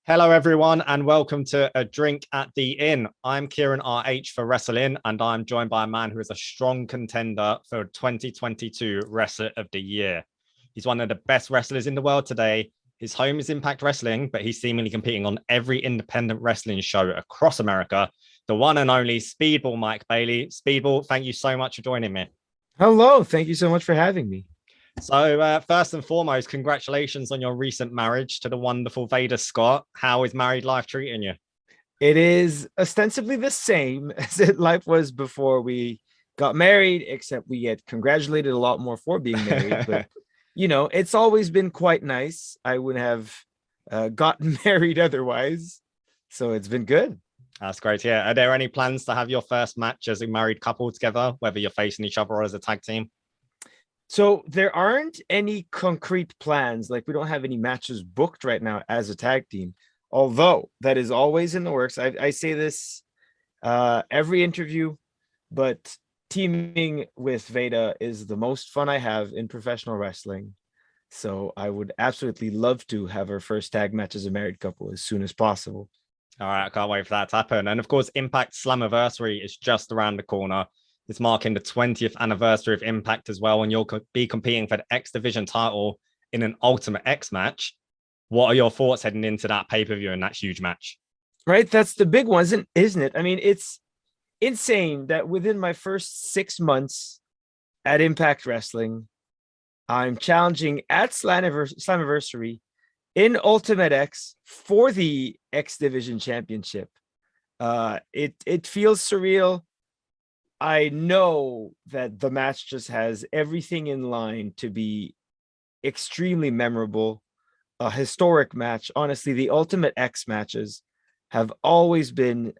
Hello, everyone, and welcome to A Drink at the Inn. I'm Kieran RH for Wrestle In, and I'm joined by a man who is a strong contender for 2022 Wrestler of the Year. He's one of the best wrestlers in the world today. His home is Impact Wrestling, but he's seemingly competing on every independent wrestling show across America. The one and only Speedball Mike Bailey. Speedball, thank you so much for joining me. Hello. Thank you so much for having me. So, first and foremost, congratulations on your recent marriage to the wonderful Vader Scott. How is married life treating you? It is ostensibly the same as life was before we got married, except we get congratulated a lot more for being married. But, it's always been quite nice. I would have gotten married otherwise. So it's been good. That's great. Yeah. Are there any plans to have your first match as a married couple together, whether you're facing each other or as a tag team? So there aren't any concrete plans. Like, we don't have any matches booked right now as a tag team, although that is always in the works. I say this every interview, but teaming with Veda is the most fun I have in professional wrestling. So I would absolutely love to have our first tag match as a married couple as soon as possible. All right. I can't wait for that to happen. And of course, Impact Slammiversary is just around the corner. It's marking the 20th anniversary of Impact as well. And you'll be competing for the X Division title in an Ultimate X match. What are your thoughts heading into that pay-per-view and that huge match? Right. That's the big one, isn't it? I mean, it's insane that within my first 6 months at Impact Wrestling, I'm challenging at Slammiversary in Ultimate X for the X Division Championship. It feels surreal. I know that the match just has everything in line to be extremely memorable, a historic match. Honestly, the Ultimate X matches have always been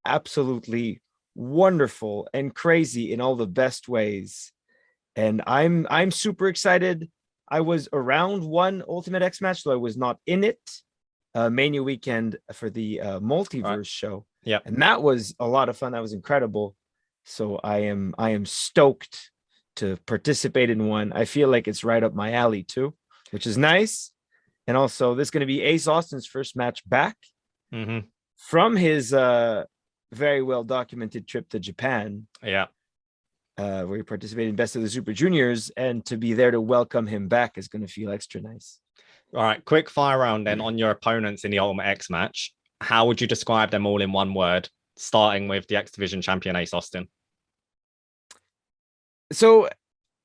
absolutely wonderful and crazy in all the best ways. And I'm super excited. I was around one Ultimate X match, though I was not in it. Mania weekend for the multiverse show. Yeah. And that was a lot of fun. That was incredible. So I am stoked to participate in one. I feel like it's right up my alley too, which is nice. And also, this is going to be Ace Austin's first match back from his very well documented trip to Japan. Yeah. Where he participated in Best of the Super Juniors, and to be there to welcome him back is going to feel extra nice. All right. Quick fire round then on your opponents in the Ultimate X match. How would you describe them all in one word, starting with the X Division champion, Ace Austin? So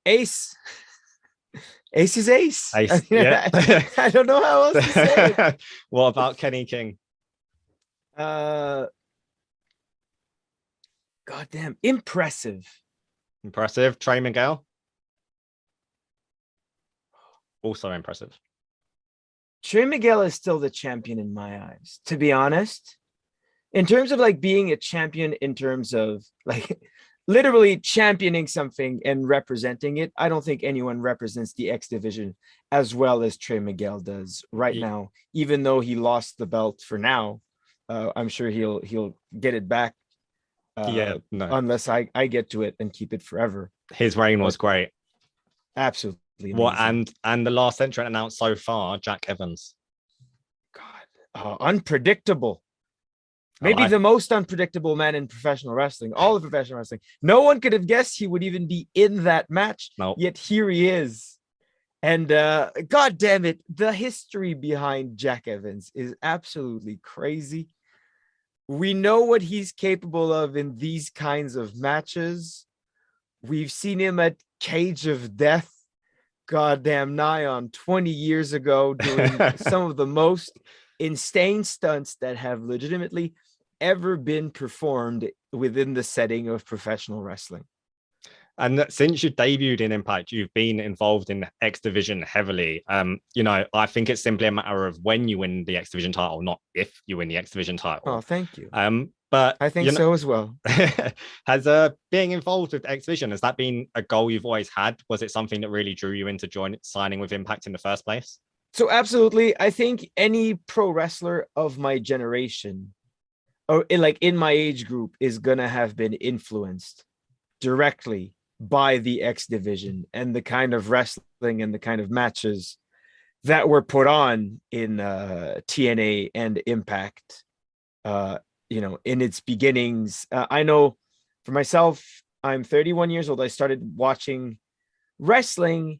Ace is Ace. Ace, yeah. I don't know how else to say it. What about Kenny King? Goddamn, impressive. Impressive. Trey Miguel? Also impressive. Trey Miguel is still the champion in my eyes, to be honest. In terms of like being a champion, in terms of like literally championing something and representing it, I don't think anyone represents the X Division as well as Trey Miguel does right now. Even though he lost the belt for now, I'm sure he'll get it back. Unless I get to it and keep it forever. His reign was great. Absolutely amazing. What and the last entrant announced so far, Jack Evans. God, unpredictable. Maybe the most unpredictable man in professional wrestling, all of professional wrestling. No one could have guessed he would even be in that match. Nope. Yet here he is. And God damn it, the history behind Jack Evans is absolutely crazy. We know what he's capable of in these kinds of matches. We've seen him at Cage of Death, goddamn nigh on 20 years ago, doing some of the most insane stunts that have legitimately ever been performed within the setting of professional wrestling. And since you debuted in Impact, you've been involved in X Division heavily. I think it's simply a matter of when you win the X Division title, not if you win the X Division title. Oh, thank you. But I think so as well. Has being involved with X Division, has that been a goal you've always had? Was it something that really drew you into signing with Impact in the first place? So absolutely. I think any pro wrestler of my generation, or in my age group, is gonna have been influenced directly by the X Division and the kind of wrestling and the kind of matches that were put on in TNA and Impact. In its beginnings. I know for myself, I'm 31 years old. I started watching wrestling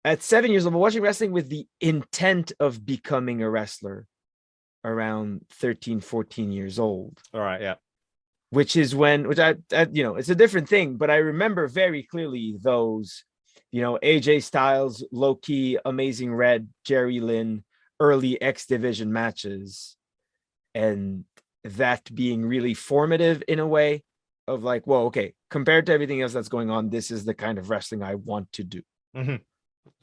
at 7 years old, but watching wrestling with the intent of becoming a wrestler around 13, 14 years old. All right. Yeah. Which is when, it's a different thing, but I remember very clearly those, AJ Styles, Low Key, Amazing Red, Jerry Lynn, early X Division matches. And that being really formative in a way of like, well, okay, compared to everything else that's going on, this is the kind of wrestling I want to do. Mm-hmm.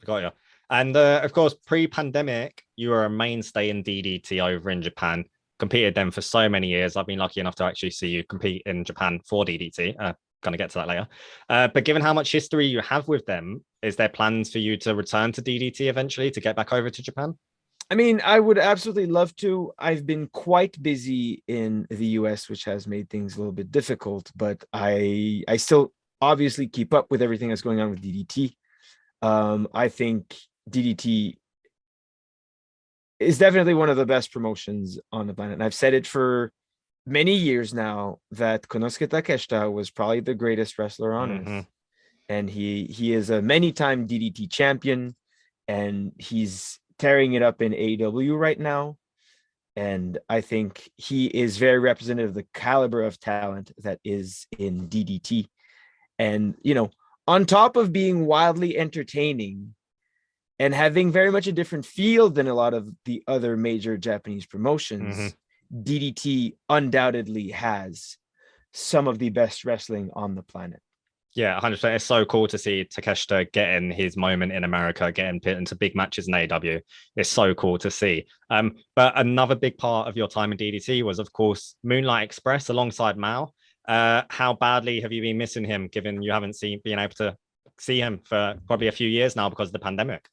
Got you. And of course, pre-pandemic, you were a mainstay in DDT over in Japan. Competed them for so many years. I've been lucky enough to actually see you compete in Japan for DDT. Gonna get to that later. But given how much history you have with them, is there plans for you to return to DDT eventually to get back over to Japan? I mean, I would absolutely love to. I've been quite busy in the US, which has made things a little bit difficult, but I still obviously keep up with everything that's going on with DDT. I think DDT is definitely one of the best promotions on the planet. And I've said it for many years now that Konosuke Takeshita was probably the greatest wrestler on earth. And he is a many-time DDT champion, and he's tearing it up in AEW right now. And I think he is very representative of the caliber of talent that is in DDT. And, on top of being wildly entertaining and having very much a different feel than a lot of the other major Japanese promotions, DDT undoubtedly has some of the best wrestling on the planet. Yeah, 100%. It's so cool to see Takeshita getting his moment in America, getting put into big matches in AEW. It's so cool to see. But another big part of your time in DDT was, of course, Moonlight Express alongside Mao. How badly have you been missing him, given you haven't been able to see him for probably a few years now because of the pandemic?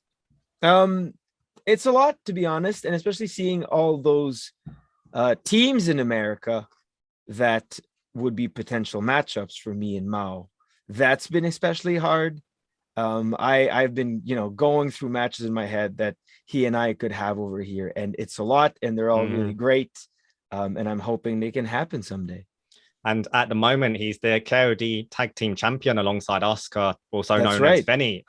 It's a lot, to be honest, and especially seeing all those teams in America that would be potential matchups for me and Mao. That's been especially hard. I've been, going through matches in my head that he and I could have over here, and it's a lot, and they're all really great. And I'm hoping they can happen someday. And at the moment, he's the KOD tag team champion alongside Oscar, also known as Benny.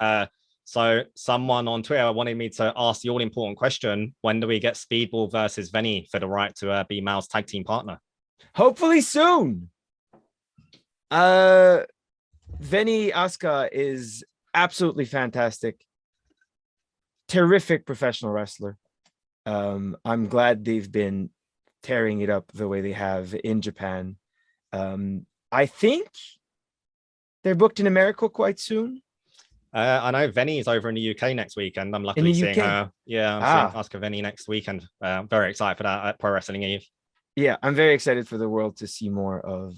So someone on Twitter wanted me to ask the all-important question: when do we get Speedball versus Venny for the right to be Mao's tag team partner? Hopefully soon. Venny Asuka is absolutely fantastic. Terrific professional wrestler. I'm glad they've been tearing it up the way they have in Japan. I think they're booked in America quite soon. I know Venny is over in the UK next week, and I'm luckily seeing her. Yeah, I'm seeing Asuka Venny next weekend. I'm very excited for that at Pro Wrestling Eve. Yeah, I'm very excited for the world to see more of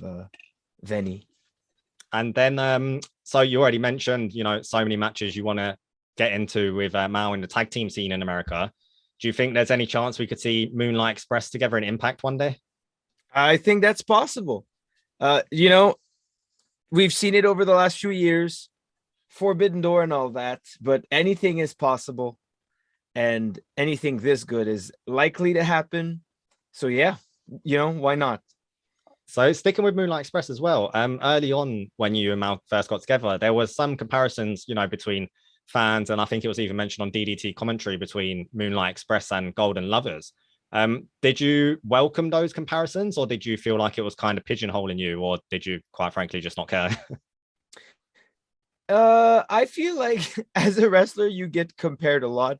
Venny. And then, so you already mentioned, so many matches you want to get into with Mao in the tag team scene in America. Do you think there's any chance we could see Moonlight Express together in Impact one day? I think that's possible. We've seen it over the last few years, Forbidden Door and all that, but anything is possible, and anything this good is likely to happen. So yeah, why not? So sticking with Moonlight Express as well, early on when you and Mal first got together, there was some comparisons, between fans, and I think it was even mentioned on DDT commentary between Moonlight Express and Golden Lovers. Did you welcome those comparisons, or did you feel like it was kind of pigeonholing you, or did you, quite frankly, just not care? I feel like as a wrestler, you get compared a lot,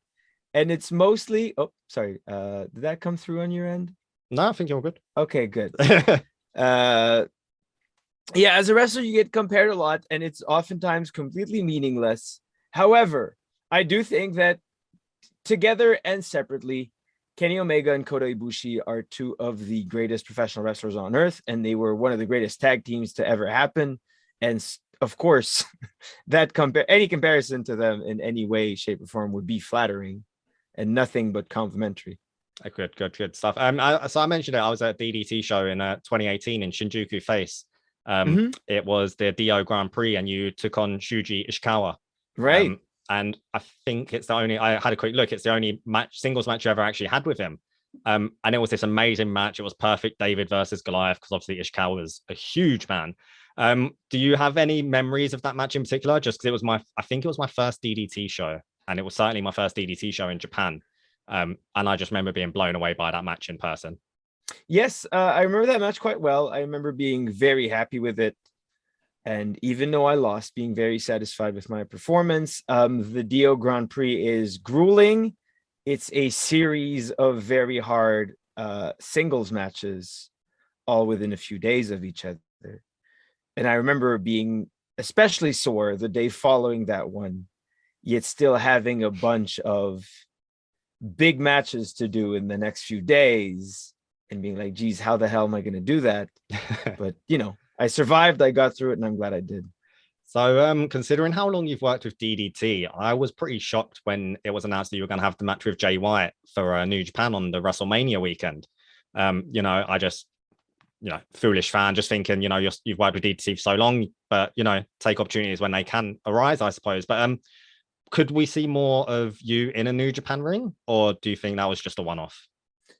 and it's mostly. Oh, sorry. Did that come through on your end? No, I think you're good. Okay, good. Yeah, as a wrestler, you get compared a lot, and it's oftentimes completely meaningless. However, I do think that together and separately, Kenny Omega and Kota Ibushi are two of the greatest professional wrestlers on earth, and they were one of the greatest tag teams to ever happen. And of course, that any comparison to them in any way, shape, or form would be flattering and nothing but complimentary. Good stuff. So I mentioned it. I was at a DDT show in 2018 in Shinjuku Face. It was the Dio Grand Prix, and you took on Shuji Ishikawa. Right. And I think it's the only, I had a quick look, it's the only singles match you ever actually had with him. And it was this amazing match. It was perfect David versus Goliath, because obviously Ishikawa was a huge man. Do you have any memories of that match in particular? Just because I think it was my first DDT show, and it was certainly my first DDT show in Japan. And I just remember being blown away by that match in person. Yes, I remember that match quite well. I remember being very happy with it. And even though I lost, being very satisfied with my performance. The Dio Grand Prix is grueling. It's a series of very hard singles matches, all within a few days of each other. And I remember being especially sore the day following that one, yet still having a bunch of big matches to do in the next few days and being like, geez, how the hell am I going to do that? But, I survived, I got through it, and I'm glad I did. So considering how long you've worked with DDT, I was pretty shocked when it was announced that you were going to have the match with Jay White for New Japan on the WrestleMania weekend. I just, foolish fan, just thinking, you've worked with DDT for so long, but, take opportunities when they can arise, I suppose. But could we see more of you in a New Japan ring, or do you think that was just a one-off?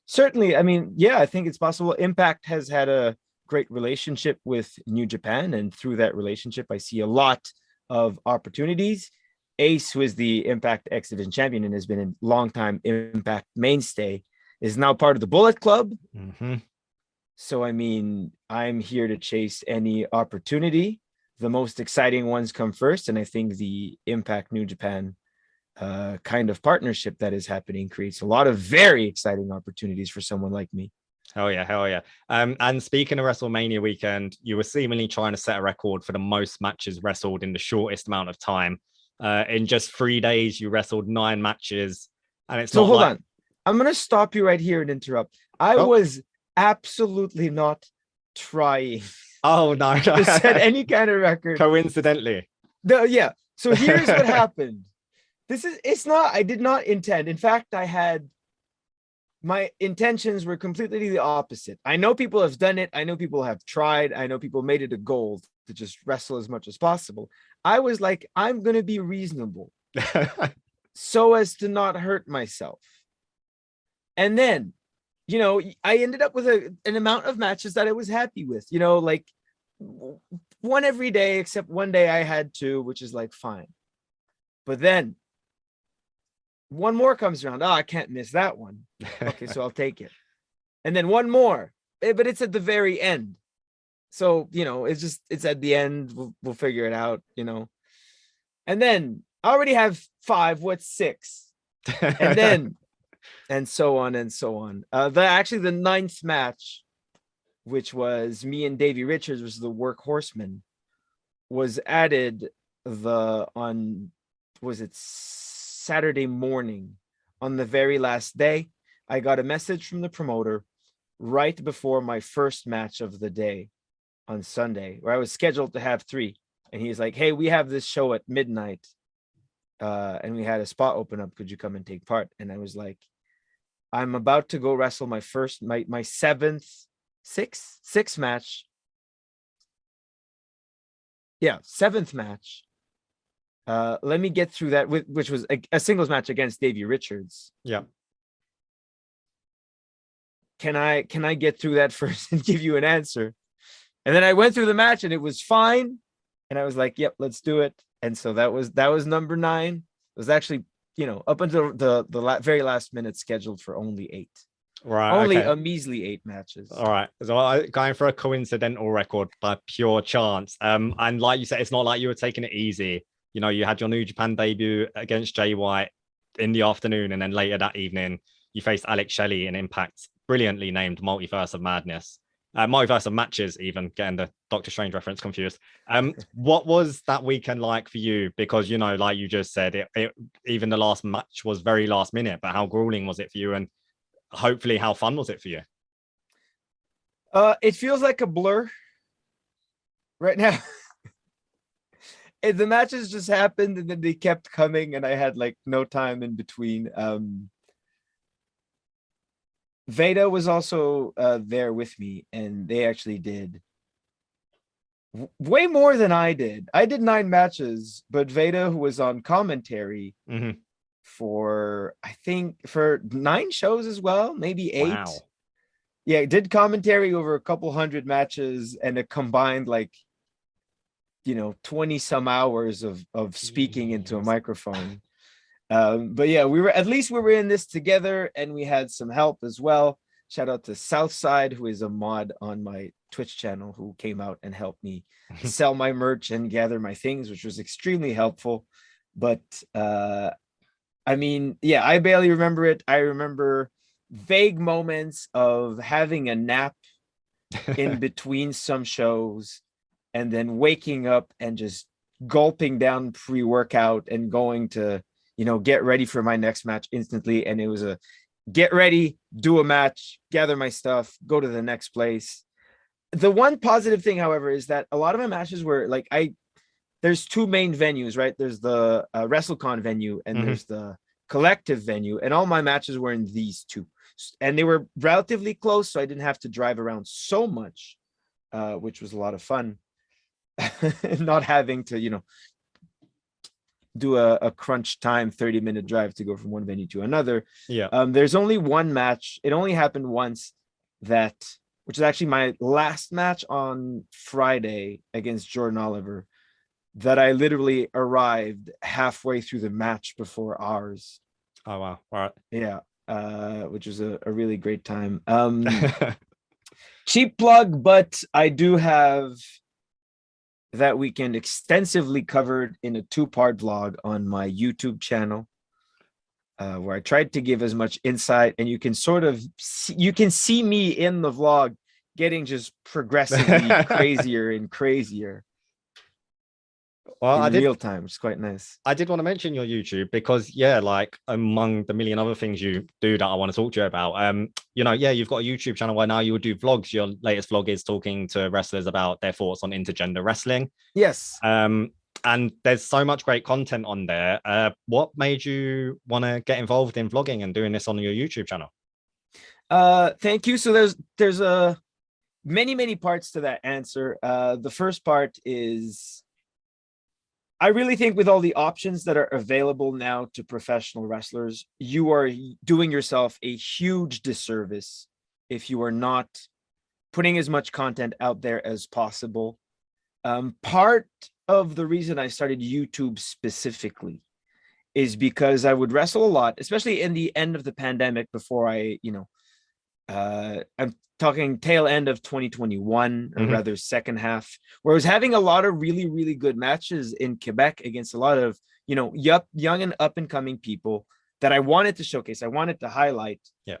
Certainly. I mean, yeah, I think it's possible. Impact has had a great relationship with New Japan, and through that relationship, I see a lot of opportunities. Ace, who is the Impact X Division champion and has been a long-time Impact mainstay, is now part of the Bullet Club. Mm-hmm. So, I mean, I'm here to chase any opportunity. The most exciting ones come first, and I think the Impact New Japan kind of partnership that is happening creates a lot of very exciting opportunities for someone like me. Hell yeah. And speaking of WrestleMania weekend, you were seemingly trying to set a record for the most matches wrestled in the shortest amount of time. In just 3 days, you wrestled 9 matches. And it's so not hold on. I'm going to stop you right here and interrupt. I was absolutely not trying. Oh, no. To set any kind of record. Coincidentally. Yeah. So here's what happened. I did not intend. In fact, my intentions were completely the opposite. I know people have done it. I know people have tried. I know people made it a goal to just wrestle as much as possible. I was like, I'm going to be reasonable so as to not hurt myself. And then, I ended up with an amount of matches that I was happy with, like one every day, except one day I had 2, which is like, fine. But then one more comes around. Oh, I can't miss that one. Okay, so I'll take it. And then one more, but it's at the very end. So, it's at the end. We'll figure it out, And then I already have 5. What's 6? And then, and so on and so on. The 9th match, which was me and Davey Richards, was the Workhorseman, was added Saturday morning. On the very last day, I got a message from the promoter right before my first match of the day on Sunday, where I was scheduled to have 3. And he's like, hey, we have this show at midnight. And we had a spot open up. Could you come and take part? And I was like, I'm about to go wrestle my 6th match. Yeah, 7th match. Let me get through that, which was a singles match against Davey Richards. Yeah. Can I get through that first and give you an answer? And then I went through the match and it was fine. And I was like, yep, let's do it. And so that was number 9. It was actually, up until the very last minute scheduled for only 8. Right. Only okay. a measly 8 matches. All right. So going for a coincidental record by pure chance. And like you said, it's not like you were taking it easy. You had your New Japan debut against Jay White in the afternoon, and then later that evening, you faced Alex Shelley in Impact's brilliantly named Multiverse of Madness. Multiverse of Matches, even getting the Doctor Strange reference confused. What was that weekend like for you? Because, like you just said, even the last match was very last minute, but how grueling was it for you? And hopefully how fun was it for you? It feels like a blur right now. The matches just happened and then they kept coming and I had like no time in between. Veda was also there with me, and they actually did way more than I did. I did 9 matches, but Veda, who was on commentary for, I think, for 9 shows as well, maybe 8. Wow. Yeah, did commentary over a couple hundred matches and a combined 20 some hours of speaking into a microphone. But yeah, we were in this together, and we had some help as well. Shout out to Southside, who is a mod on my Twitch channel, who came out and helped me sell my merch and gather my things, which was extremely helpful. But I mean, yeah, I barely remember it. I remember vague moments of having a nap in between some shows, and then waking up and just gulping down pre-workout and going to, get ready for my next match instantly. And it was a get ready, do a match, gather my stuff, go to the next place. The one positive thing, however, is that a lot of my matches were there's 2 main venues, right? There's the WrestleCon venue, and there's the collective venue, and all my matches were in these 2, and they were relatively close, so I didn't have to drive around so much, which was a lot of fun. Not having to, do a crunch time 30-minute drive to go from one venue to another. Yeah. There's only one match. It only happened once, which is actually my last match on Friday against Jordan Oliver, that I literally arrived halfway through the match before ours. Oh wow. All right. Yeah. Which was a really great time. Cheap plug, but I do have that weekend extensively covered in a 2-part vlog on my YouTube channel, where I tried to give as much insight, and you can see me in the vlog getting just progressively crazier and crazier. Well, in real time. It's quite nice. I did want to mention your YouTube because, yeah, among the million other things you do that I want to talk to you about, you've got a YouTube channel where now you would do vlogs. Your latest vlog is talking to wrestlers about their thoughts on intergender wrestling. Yes. And there's so much great content on there. What made you want to get involved in vlogging and doing this on your YouTube channel? Thank you. So there's many parts to that answer. The first part is, I really think with all the options that are available now to professional wrestlers, you are doing yourself a huge disservice if you are not putting as much content out there as possible. Part of the reason I started YouTube specifically is because I would wrestle a lot, especially in the end of the pandemic, before I'm talking tail end of 2021, or rather second half, where I was having a lot of really, really good matches in Quebec against a lot of, young and up and coming people that I wanted to showcase. I wanted to highlight. Yeah.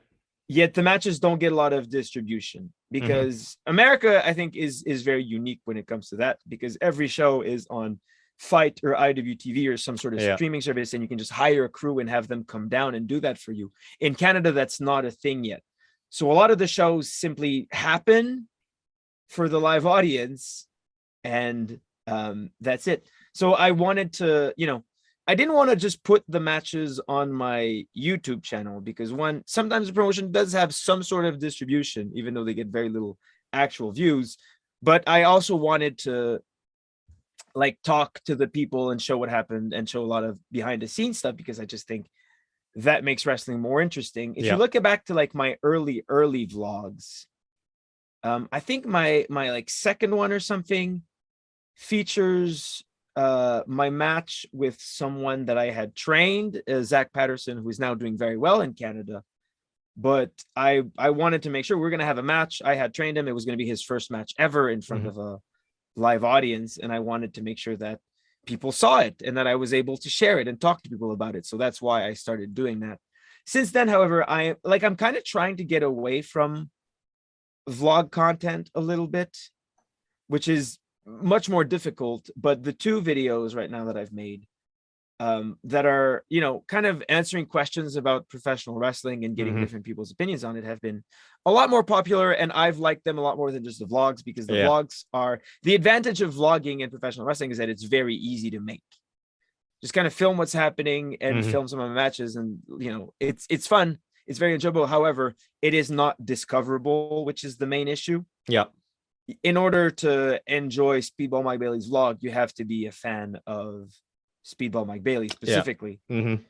Yet the matches don't get a lot of distribution because America, I think, is very unique when it comes to that, because every show is on Fight or IWTV or some sort of streaming service, and you can just hire a crew and have them come down and do that for you. In Canada, that's not a thing yet. So a lot of the shows simply happen for the live audience, and that's it. So I wanted to, I didn't want to just put the matches on my YouTube channel, because sometimes the promotion does have some sort of distribution, even though they get very little actual views. But I also wanted to talk to the people and show what happened and show a lot of behind the scenes stuff, because I just think that makes wrestling more interesting. If you look back to my early vlogs, I think my second one or something features my match with someone that I had trained, Zach Patterson, who is now doing very well in Canada. But I wanted to make sure we're going to have a match. I had trained him. It was going to be his first match ever in front of a live audience, and I wanted to make sure that people saw it and that I was able to share it and talk to people about it. So that's why I started doing that. Since then, however, I'm kind of trying to get away from vlog content a little bit, which is much more difficult. But the 2 videos right now that I've made that are, kind of answering questions about professional wrestling and getting different people's opinions on it have been a lot more popular, and I've liked them a lot more than just the vlogs, because the vlogs are, the advantage of vlogging in professional wrestling is that it's very easy to make. Just kind of film what's happening and film some of the matches, and it's fun. It's very enjoyable. However, it is not discoverable, which is the main issue. Yeah. in order to enjoy Speedball Mike Bailey's vlog, you have to be a fan of Speedball Mike Bailey specifically. Yeah. Mm-hmm.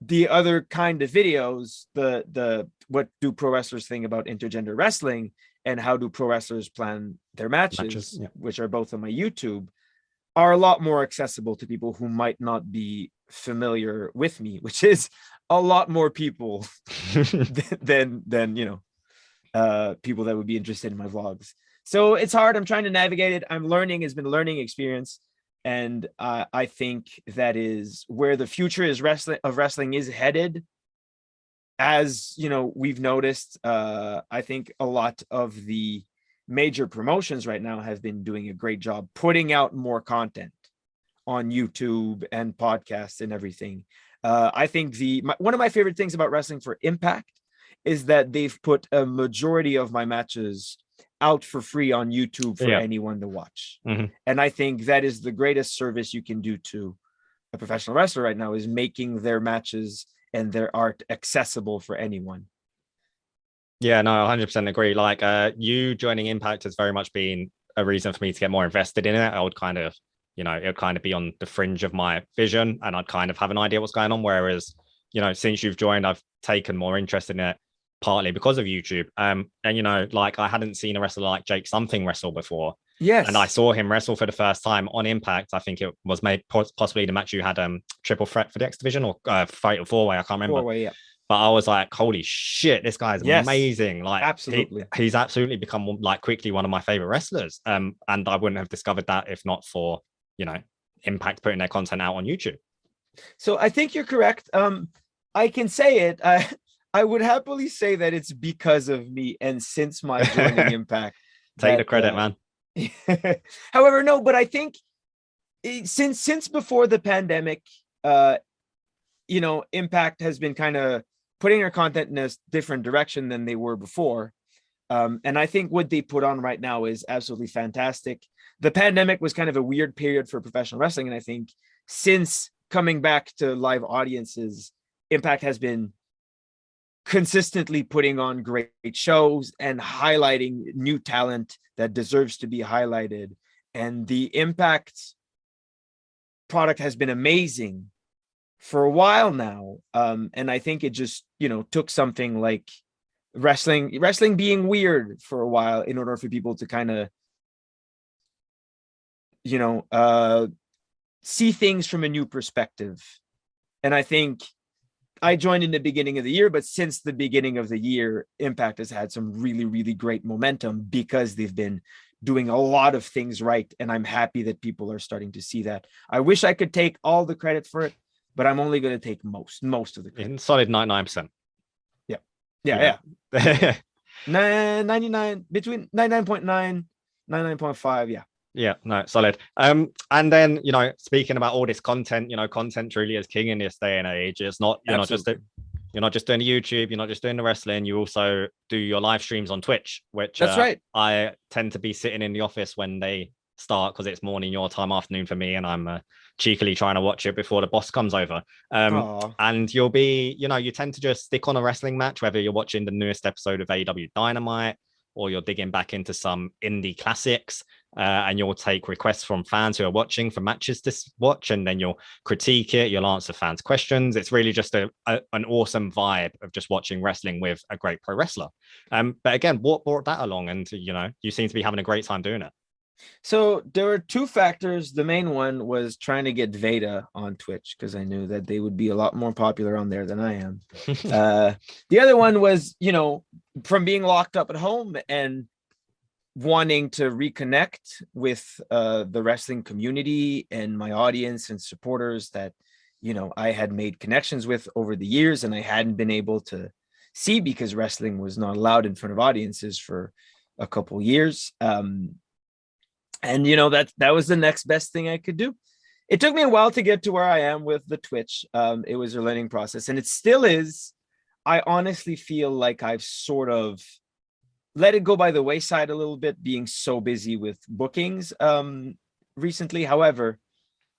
The other kind of videos, the what do pro wrestlers think about intergender wrestling and how do pro wrestlers plan their matches, Yeah. which are both on my YouTube, are a lot more accessible to people who might not be familiar with me, which is a lot more people than people that would be interested in my vlogs. So it's hard. I'm trying to navigate it. I'm learning. It's been a learning experience. And I think that is where the future is wrestling is headed. As you know, we've noticed, I think a lot of the major promotions right now have been doing a great job putting out more content on YouTube and podcasts and everything. I think one of my favorite things about wrestling for Impact is that they've put a majority of my matches out for free on YouTube for anyone to watch. Mm-hmm. And I think that is the greatest service you can do to a professional wrestler right now, is making their matches and their art accessible for anyone. Yeah, no, 100% agree. Like you joining Impact has very much been a reason for me to get more invested in it. I would kind of, it would kind of be on the fringe of my vision and I'd kind of have an idea what's going on. Whereas, since you've joined, I've taken more interest in it, partly because of YouTube. And like I hadn't seen a wrestler like Jake Something wrestle before. Yes. And I saw him wrestle for the first time on Impact. I think it was possibly the match you had triple threat for the X division or fatal four-way. I can't remember. Four-way, yeah. But I was like, holy shit, this guy's amazing. Like absolutely. He's absolutely become like quickly one of my favorite wrestlers. And I wouldn't have discovered that if not for, Impact putting their content out on YouTube. So I think you're correct. I can say it. I would happily say that it's because of me and since my joining Impact. Take the credit, man. However, no, but I think since before the pandemic, Impact has been kind of putting their content in a different direction than they were before. And I think what they put on right now is absolutely fantastic. The pandemic was kind of a weird period for professional wrestling. And I think since coming back to live audiences, Impact has been consistently putting on great shows and highlighting new talent that deserves to be highlighted. And the Impact product has been amazing for a while now. And I think it just, took something like wrestling being weird for a while in order for people to kind of, see things from a new perspective. And I think I joined in the beginning of the year, but since the beginning of the year, Impact has had some really, really great momentum because they've been doing a lot of things right. And I'm happy that people are starting to see that. I wish I could take all the credit for it, but I'm only going to take most of the credit. In solid 99%. Yeah. 99, between 99.9, 99.5. Yeah. Yeah, no, solid. And then, speaking about all this content, content truly is king in this day and age. It's not, you're not just doing the YouTube, you're not just doing the wrestling, you also do your live streams on Twitch, which that's right. I tend to be sitting in the office when they start because it's morning your time, afternoon for me, and I'm cheekily trying to watch it before the boss comes over. And you'll be, you tend to just stick on a wrestling match, whether you're watching the newest episode of AEW Dynamite or you're digging back into some indie classics, and you'll take requests from fans who are watching for matches to watch, and then you'll critique it, you'll answer fans' questions. It's really just an awesome vibe of just watching wrestling with a great pro wrestler. But again, what brought that along? And, you seem to be having a great time doing it. So there were two factors. The main one was trying to get Veda on Twitch because I knew that they would be a lot more popular on there than I am. The other one was, from being locked up at home and wanting to reconnect with the wrestling community and my audience and supporters that, I had made connections with over the years and I hadn't been able to see because wrestling was not allowed in front of audiences for a couple years. And that was the next best thing I could do. It took me a while to get to where I am with the Twitch. It was a learning process, and it still is. I honestly feel like I've sort of let it go by the wayside a little bit, being so busy with bookings recently. However,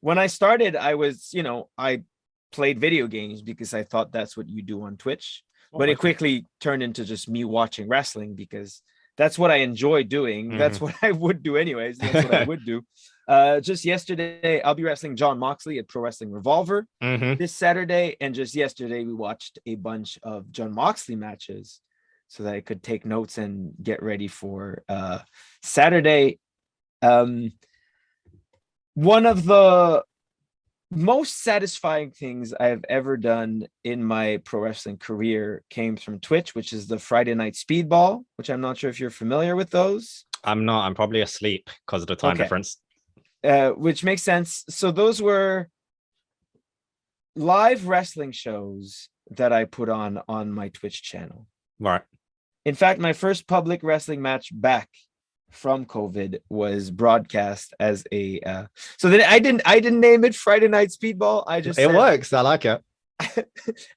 when I started, I was, I played video games because I thought that's what you do on Twitch. But it quickly turned into just me watching wrestling because that's what I enjoy doing. Mhm. That's what I would do anyways. That's what I would do. Just yesterday, I'll be wrestling John Moxley at Pro Wrestling Revolver Mhm. this Saturday. And just yesterday, we watched a bunch of John Moxley matches so that I could take notes and get ready for Saturday. One of the most satisfying things I've ever done in my pro wrestling career came from Twitch, which is the Friday Night Speedball, which I'm not sure if you're familiar with those. I'm not. I'm probably asleep because of the time Okay. difference. Which makes sense. So those were live wrestling shows that I put on my Twitch channel. Right. In fact, my first public wrestling match back from COVID was broadcast as a so then I didn't name it Friday Night Speedball. It works. I like it.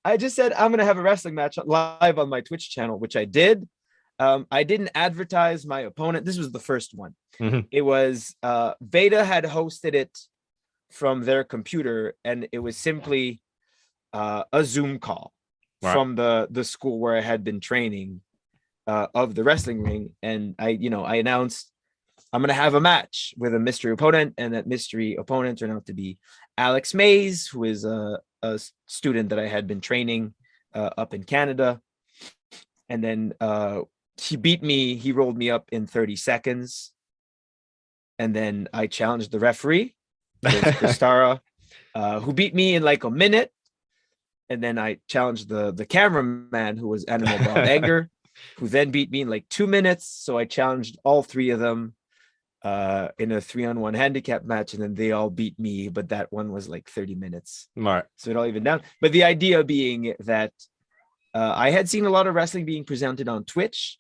I just said I'm gonna have a wrestling match live on my Twitch channel, which I did. I didn't advertise my opponent. This was the first one. Mhm. It was Veda had hosted it from their computer, and it was simply a Zoom call Right. from the school where I had been training of the wrestling ring. And I announced I'm gonna have a match with a mystery opponent, and that mystery opponent turned out to be Alex Mays, who is a student that I had been training up in Canada. And then he beat me. He rolled me up in 30 seconds. And then I challenged the referee, Kristara, who beat me in like a minute. And then I challenged the cameraman, who was Animal Bob Egger, who then beat me in like 2 minutes. So I challenged all three of them in a 3-on-1 handicap match, and then they all beat me, but that one was like 30 minutes. Right. So it all even down. But the idea being that I had seen a lot of wrestling being presented on Twitch,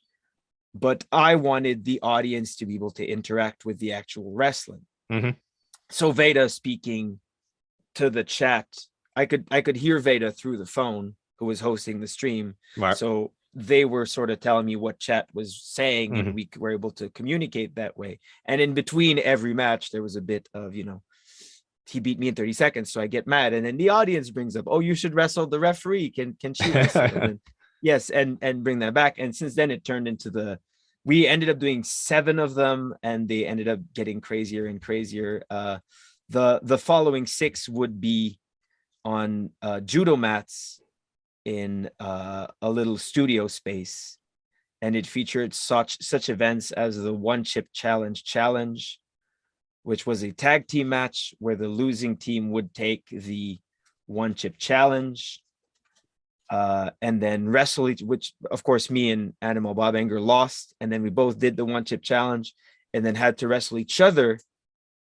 but I wanted the audience to be able to interact with the actual wrestling. Mhm. So Veda speaking to the chat, I could hear Veda through the phone, who was hosting the stream. Right. So they were sort of telling me what chat was saying, Mhm. and we were able to communicate that way. And in between every match, there was a bit of, he beat me in 30 seconds, so I get mad, and then the audience brings up, oh, you should wrestle the referee. Can she wrestle? And then, yes, and bring that back. And since then, it turned into we ended up doing 7 of them, and they ended up getting crazier and crazier. The following 6 would be on judo mats in a little studio space, and it featured such events as the One Chip Challenge, which was a tag team match where the losing team would take the One Chip Challenge and then wrestle which of course me and Animal Bob Anger lost, and then we both did the One Chip Challenge and then had to wrestle each other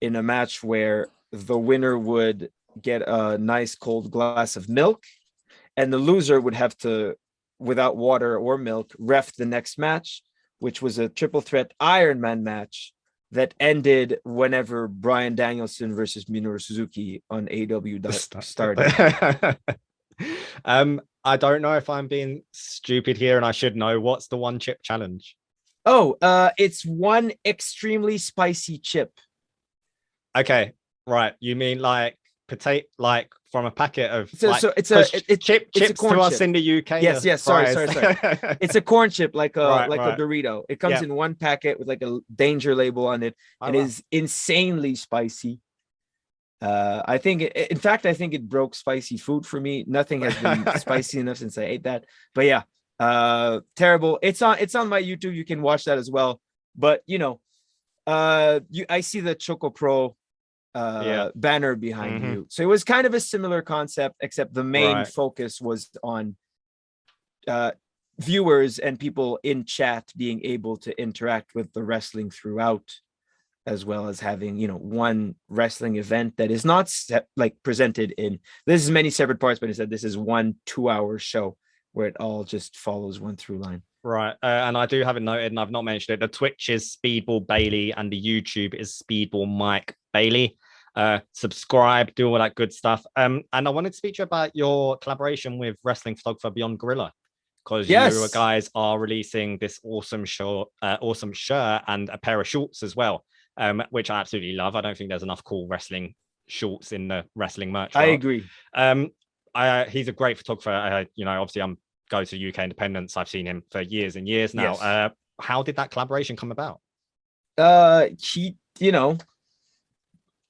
in a match where the winner would get a nice cold glass of milk, and the loser would have to, without water or milk, ref the next match, which was a triple threat Iron Man match that ended whenever Bryan Danielson versus Minoru Suzuki on AEW started. I don't know if I'm being stupid here, and I should know. What's the One Chip Challenge? Oh, it's one extremely spicy chip. Okay, right. You mean like potato, like from a packet of chips to us chip in the UK? Yes. Sorry. It's a corn chip, like a Right. a Dorito. It comes in one packet with like a danger label on it, and is insanely spicy. I think in fact, I think it broke spicy food for me. Nothing has been spicy enough since I ate that. But yeah, terrible. It's on my YouTube. You can watch that as well. But I see the Choco Pro banner behind you. So it was kind of a similar concept, except the main focus was on viewers and people in chat being able to interact with the wrestling throughout, as well as having one wrestling event that is not presented in this is many separate parts, but instead this is 1 2-hour show where it all just follows one through line. Right. And I do have it noted, and I've not mentioned it. The Twitch is Speedball Bailey, and the YouTube is Speedball Mike Bailey. Subscribe, do all that good stuff. And I wanted to speak to you about your collaboration with wrestling photographer Beyond Gorilla, because you guys are releasing this awesome shirt and a pair of shorts as well, which I absolutely love. I don't think there's enough cool wrestling shorts in the wrestling merch. I agree. He's a great photographer. Obviously I'm go to UK Independence. I've seen him for years and years now. how did that collaboration come about?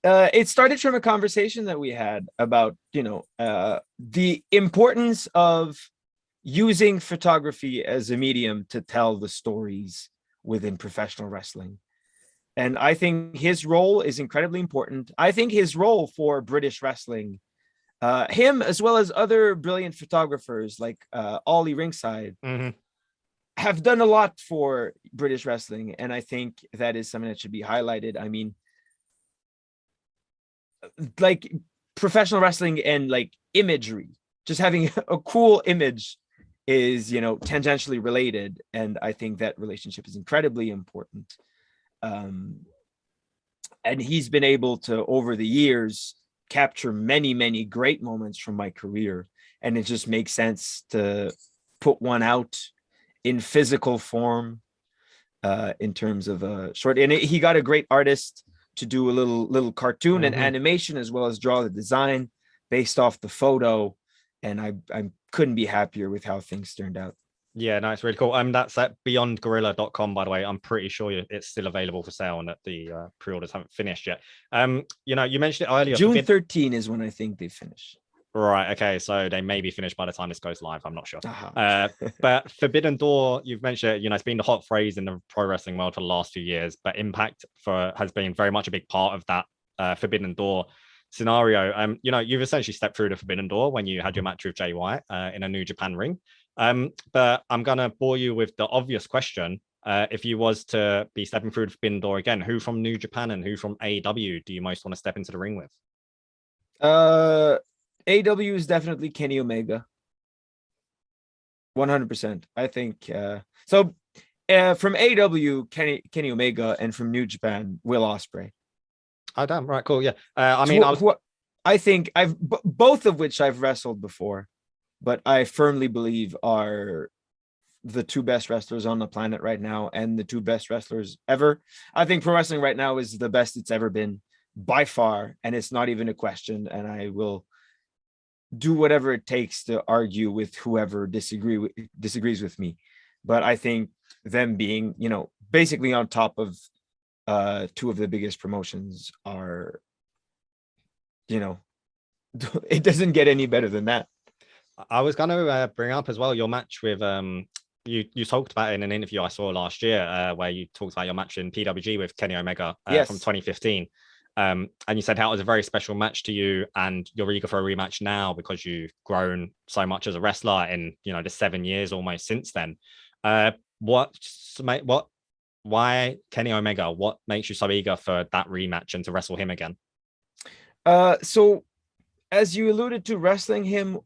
It started from a conversation that we had about, the importance of using photography as a medium to tell the stories within professional wrestling. And I think his role is incredibly important. I think his role for British wrestling, him as well as other brilliant photographers like Ollie Ringside, have done a lot for British wrestling. And I think that is something that should be highlighted. I mean, like professional wrestling and like imagery, just having a cool image is, tangentially related. And I think that relationship is incredibly important. And he's been able to, over the years, capture many, many great moments from my career. And it just makes sense to put one out in physical form, in terms of a short. And he got a great artist to do a little cartoon and animation, as well as draw the design based off the photo. And I couldn't be happier with how things turned out. Yeah, no, it's really cool. That's at beyondgorilla.com, by the way. I'm pretty sure it's still available for sale and that the pre-orders haven't finished yet. You mentioned it earlier. June 13 is when I think they finish. Right. Okay. So they may be finished by the time this goes live. I'm not sure. But Forbidden Door, you've mentioned, it's been the hot phrase in the pro wrestling world for the last few years, but Impact has been very much a big part of that Forbidden Door scenario. You've essentially stepped through the Forbidden Door when you had your match with Jay White in a New Japan ring. But I'm going to bore you with the obvious question. If you was to be stepping through the Forbidden Door again, who from New Japan and who from AEW do you most want to step into the ring with? AEW is definitely Kenny Omega. 100%. I think so. From AEW, Kenny Omega, and from New Japan, Will Ospreay. Oh, damn. Right. Cool. Yeah. I think both of which I've wrestled before, but I firmly believe are the two best wrestlers on the planet right now, and the two best wrestlers ever. I think pro wrestling right now is the best it's ever been by far, and it's not even a question. And I will do whatever it takes to argue with whoever disagrees with me. But I think them being, basically on top of two of the biggest promotions are, it doesn't get any better than that. I was going to bring up as well your match with you talked about it in an interview I saw last year, where you talked about your match in PWG with Kenny Omega from 2015. And you said how it was a very special match to you, and you're eager for a rematch now because you've grown so much as a wrestler in the 7 years almost since then. Why Kenny Omega? What makes you so eager for that rematch and to wrestle him again? So as you alluded to, wrestling him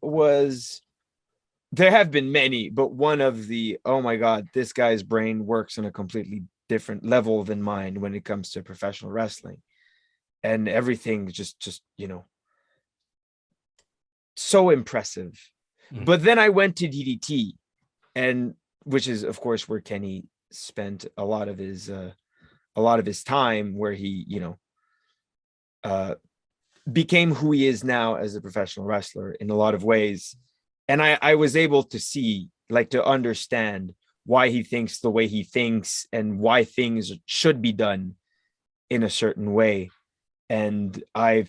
there have been many, but one of the, oh my God, this guy's brain works on a completely different level than mine when it comes to professional wrestling. And everything just so impressive. But then I went to DDT, and which is of course where Kenny spent a lot of his time, where he became who he is now as a professional wrestler in a lot of ways. And I was able to see, to understand why he thinks the way he thinks and why things should be done in a certain way. And that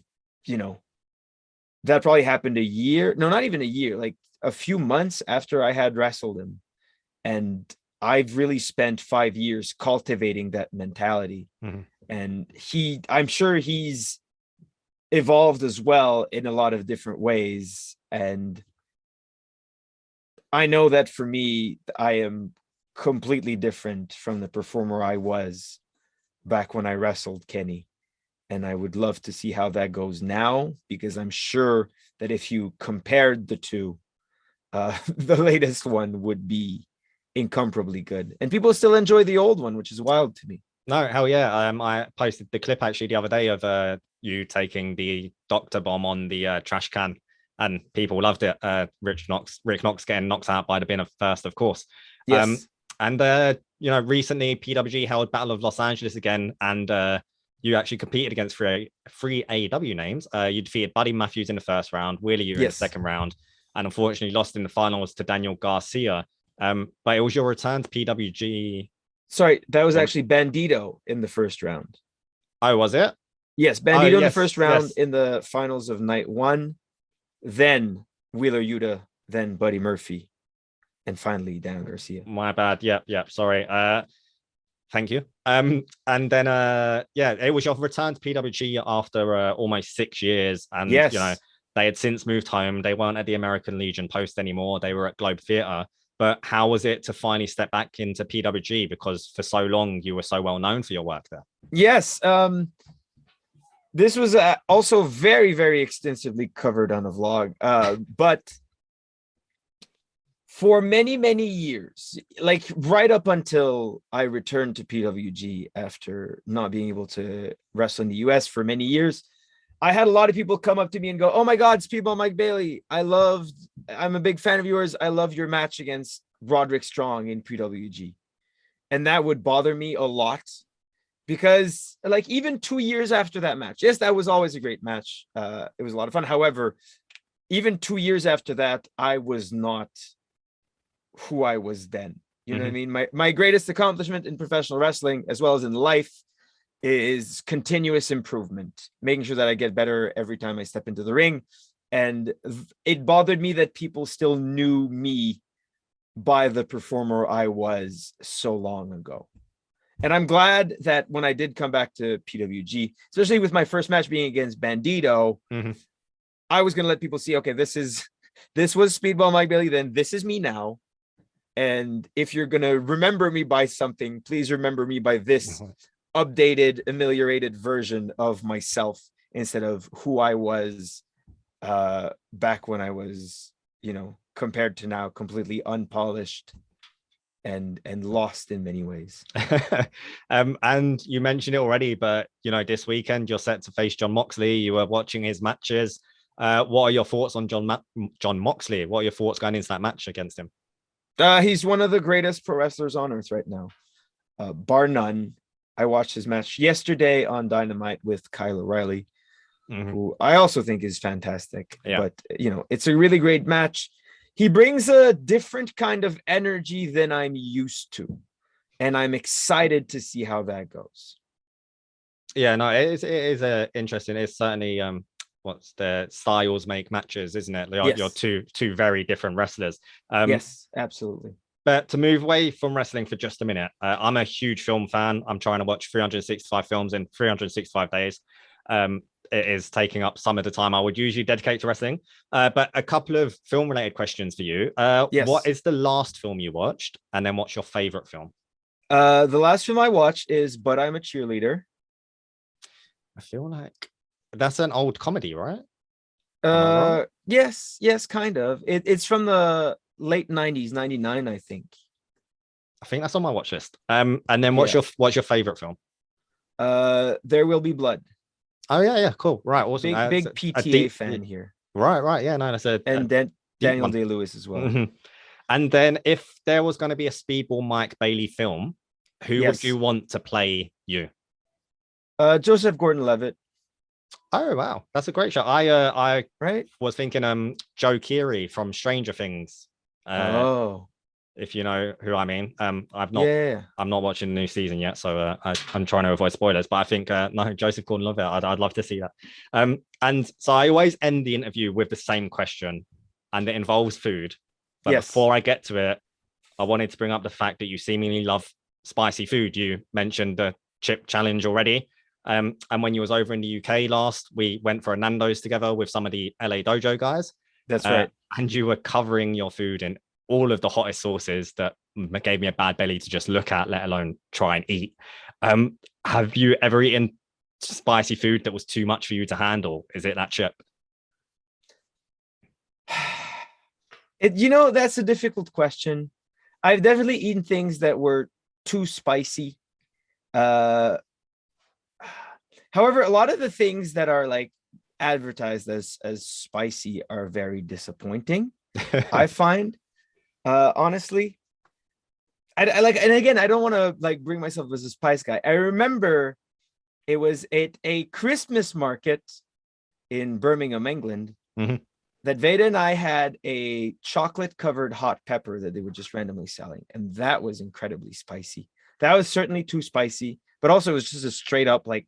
probably happened not even a year, like a few months after I had wrestled him. And I've really spent 5 years cultivating that mentality. And I'm sure he's evolved as well in a lot of different ways. And I know that for me, I am completely different from the performer I was back when I wrestled Kenny. And I would love to see how that goes now, because I'm sure that if you compared the two, the latest one would be incomparably good. And people still enjoy the old one, which is wild to me. No, hell yeah. I posted the clip actually the other day of you taking the Dr. Bomb on the trash can, and people loved it. Rick Knox getting knocked out by the bin of first, of course. Yes. Recently PWG held Battle of Los Angeles again, and you actually competed against three AEW names. You defeated Buddy Matthews in the first round, Wheeler Yuta in the second round, and unfortunately lost in the finals to Daniel Garcia. But it was your return to PWG Sorry, that was actually Bandito in the first round. Oh, was it? Yes, Oh, Bandito in the yes, first round yes. in the finals of night one, then Wheeler Yuta, then Buddy Murphy, and finally Dan Garcia. My bad. Yep. Sorry. Thank you. And then yeah, it was your return to PWG after almost 6 years, and Yes. they had since moved home. They weren't at the American Legion Post anymore. They were at Globe Theatre. But how was it to finally step back into PWG? Because for so long you were so well known for your work there. Yes. This was also very, very extensively covered on a vlog. But for many, many years, like right up until I returned to PWG after not being able to wrestle in the US for many years, I had a lot of people come up to me and go, "Oh my God, Speedball Mike Bailey. I'm a big fan of yours. I love your match against Roderick Strong in PWG." And that would bother me a lot because, like, even 2 years after that match, yes, that was always a great match. It was a lot of fun. However, even 2 years after that, I was not who I was then. You know what I mean? My greatest accomplishment in professional wrestling, as well as in life, is continuous improvement, making sure that I get better every time I step into the ring. And it bothered me that people still knew me by the performer I was so long ago. And I'm glad that when I did come back to PWG, especially with my first match being against Bandito, I was going to let people see, okay, this was Speedball Mike Bailey, then this is me now. And if you're going to remember me by something, please remember me by this updated, ameliorated version of myself instead of who I was back when I was, compared to now, completely unpolished and lost in many ways. And you mentioned it already, but this weekend you're set to face John Moxley. You were watching his matches. What are your thoughts on John Moxley? What are your thoughts going into that match against him? He's one of the greatest pro wrestlers on earth right now, bar none. I watched his match yesterday on Dynamite with Kyle O'Reilly, who I also think is fantastic. Yeah. But, it's a really great match. He brings a different kind of energy than I'm used to, and I'm excited to see how that goes. Yeah, no, it is interesting. It's certainly what's the styles make matches, isn't it? Yes. You're two very different wrestlers. Yes, absolutely. But to move away from wrestling for just a minute, I'm a huge film fan. I'm trying to watch 365 films in 365 days. It is taking up some of the time I would usually dedicate to wrestling. But a couple of film-related questions for you. Yes. What is the last film you watched? And then what's your favorite film? The last film I watched is But I'm a Cheerleader. I feel like that's an old comedy, right? Yes, kind of. It's from the late 90s, 99, I think. I think that's on my watch list. And then what's your favorite film? There Will Be Blood. Oh yeah, cool. Right, awesome. Big PTA fan here. Right. Yeah, no, that's then Daniel Day-Lewis as well. And then if there was going to be a Speedball Mike Bailey film, who would you want to play you? Joseph Gordon-Levitt. Oh wow, that's a great shot. I was thinking Joe Keery from Stranger Things. If you know who I mean. I'm not watching the new season yet, so I'm trying to avoid spoilers. But I think no, Joseph Gordon-Levitt. I'd love to see that. And so I always end the interview with the same question, and it involves food. But before I get to it, I wanted to bring up the fact that you seemingly love spicy food. You mentioned the chip challenge already. And when you was over in the UK last, we went for a Nando's together with some of the LA Dojo guys. That's right. And you were covering your food in all of the hottest sauces that gave me a bad belly to just look at, let alone try and eat. Have you ever eaten spicy food that was too much for you to handle? Is it that chip? That's a difficult question. I've definitely eaten things that were too spicy. However, a lot of the things that are like advertised as spicy are very disappointing. I find, honestly, I like, and again, I don't want to like bring myself as a spice guy. I remember it was at a Christmas market in Birmingham, England, that Veda and I had a chocolate covered hot pepper that they were just randomly selling. And that was incredibly spicy. That was certainly too spicy, but also it was just a straight up like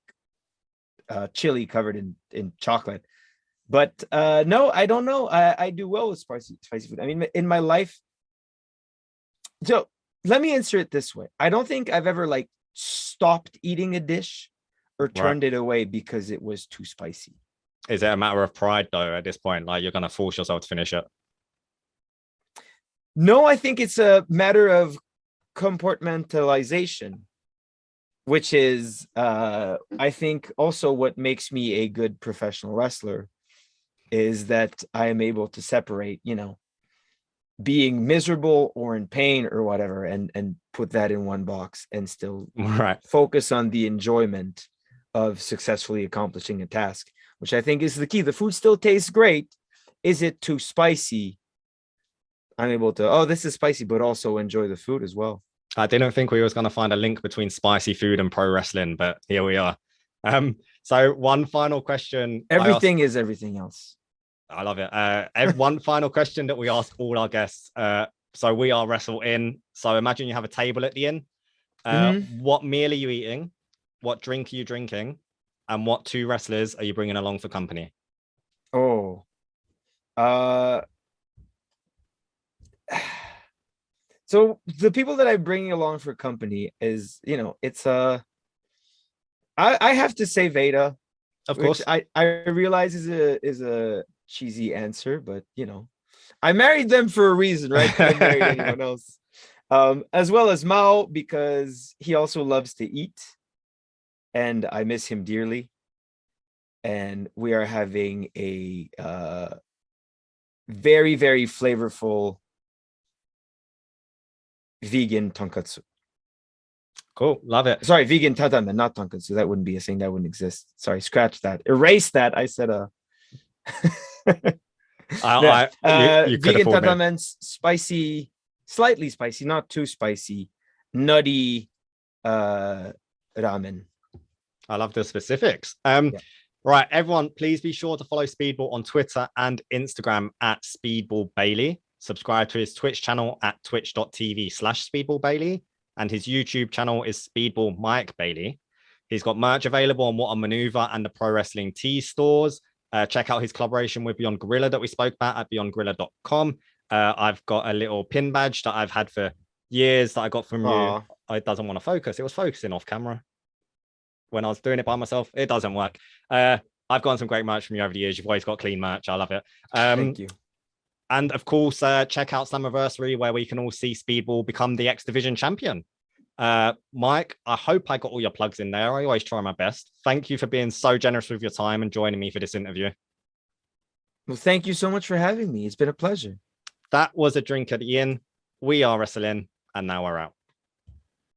chili covered in chocolate. But no, I don't know. I do well with spicy food. I mean, in my life. So let me answer it this way. I don't think I've ever like stopped eating a dish or turned it away because it was too spicy. Is it a matter of pride though at this point? Like you're going to force yourself to finish it? No, I think it's a matter of compartmentalization, which is, I think also what makes me a good professional wrestler is that I am able to separate, being miserable or in pain or whatever, and put that in one box and still focus on the enjoyment of successfully accomplishing a task, which I think is the key. The food still tastes great. Is it too spicy? I'm able to, oh, this is spicy, but also enjoy the food as well. I didn't think we was going to find a link between spicy food and pro wrestling, but here we are. So one final question. Everything is everything else. I love it. One final question that we ask all our guests. So we are Wrestle In. So imagine you have a table at the inn. What meal are you eating? What drink are you drinking? And what 2 wrestlers are you bringing along for company? Oh, so the people that I'm bringing along for company is, it's I have to say Veda, of course. I realize is a cheesy answer, but I married them for a reason, right? I married anyone else. As well as Mao, because he also loves to eat, and I miss him dearly. And we are having a very, very flavorful vegan tonkatsu. Cool, love it. Sorry, vegan tatamen, not tonkatsu. That wouldn't be a thing. That wouldn't exist. Sorry, scratch that. Erase that. I said you vegan tatamen, spicy, slightly spicy, not too spicy, nutty ramen. I love the specifics. Right, everyone, please be sure to follow Speedball on Twitter and Instagram at Speedball Bailey. Subscribe to his Twitch channel at twitch.tv/Speedball Bailey. And his YouTube channel is Speedball Mike Bailey. He's got merch available on What a Maneuver and the Pro Wrestling Tee stores. Check out his collaboration with Beyond Gorilla that we spoke about at beyondgorilla.com. I've got a little pin badge that I've had for years that I got from you. It doesn't want to focus. It was focusing off camera. When I was doing it by myself, it doesn't work. I've gotten some great merch from you over the years. You've always got clean merch. I love it. Thank you. And of course, check out Slammiversary, where we can all see Speedball become the X Division champion. Mike, I hope I got all your plugs in there. I always try my best. Thank you for being so generous with your time and joining me for this interview. Well, thank you so much for having me. It's been a pleasure. That was a drink at the inn. We are Wrestle In, and now we're out.